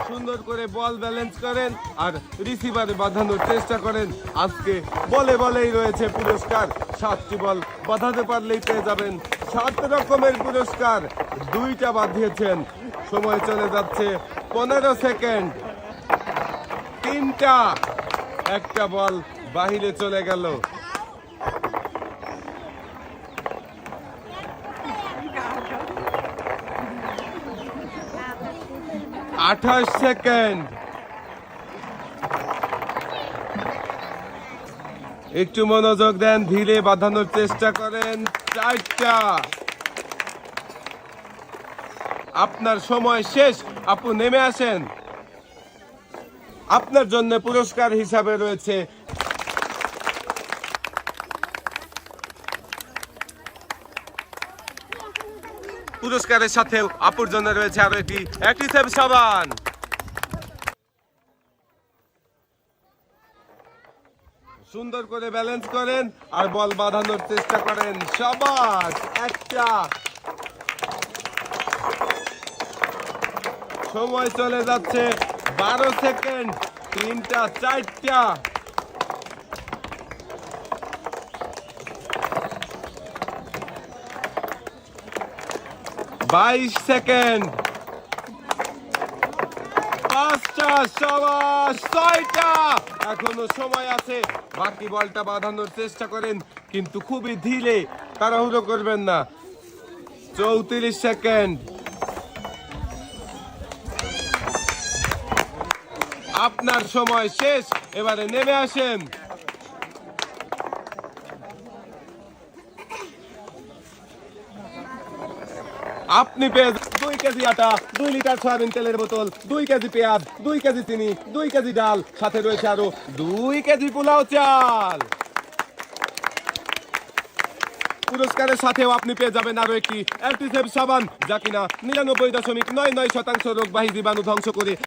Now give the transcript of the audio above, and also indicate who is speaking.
Speaker 1: সুন্দর করে বল ব্যালেন্স করেন আর রিসিভারে বাঁধানোর চেষ্টা করেন। আজকে বলেই রয়েছে পুরস্কার। 7টি বল বাঁধাতে পারলেই পেয়ে যাবেন 7 রকমের পুরস্কার। 2টা বাঁধিয়েছেন, সময় চলে যাচ্ছে 15 সেকেন্ড। 3টা, একটা বল বাহিরে চলে গেল। 28 সেকেন্ড। একটু মনোযোগ দেন, ধীরে বাঁধানোর চেষ্টা করেন। 4টা, আপনার সময় শেষ। আপু নেমে আসেন, আপনার জন্য পুরস্কার হিসাবে রয়েছে পুরস্কারের সাথে আপুর জন্য রয়েছে আরো একটি অ্যাক্টিসেভ সাবান। সুন্দর করে ব্যালেন্স করেন আর বল বাঁধানোর চেষ্টা করেন। সাবাস, একটা। সময় চলে যাচ্ছে 12 সেকেন্ড। 3টা, 4টা। 22 সেকেন্ড। 5টা, সাবাস। 6টা, এখনো সময় আছে। বাকি বলটা বাঁধানোর চেষ্টা করেন, কিন্তু খুবই ধীরে, তাড়াহুড়ো করবেন না। 34 সেকেন্ড। আপনার সময় শেষ, এবারে নেমে আসেন। আপনি পেয়ে 2 কেজি আটা, 2 লিটার সয়াবিন তেলের বোতল, 2 কেজি পেঁয়াজ, 2 কেজি চিনি, 2 কেজি ডাল, সাথে রয়েছে আরো 2 কেজি পোলাও চাল। পুরস্কারের সাথেও আপনি পেয়ে যাবেন আরো একটি অ্যান্টিসেপ সাবান, যা কিনা 99.99% রোগবাহী জীবাণু ধ্বংস করে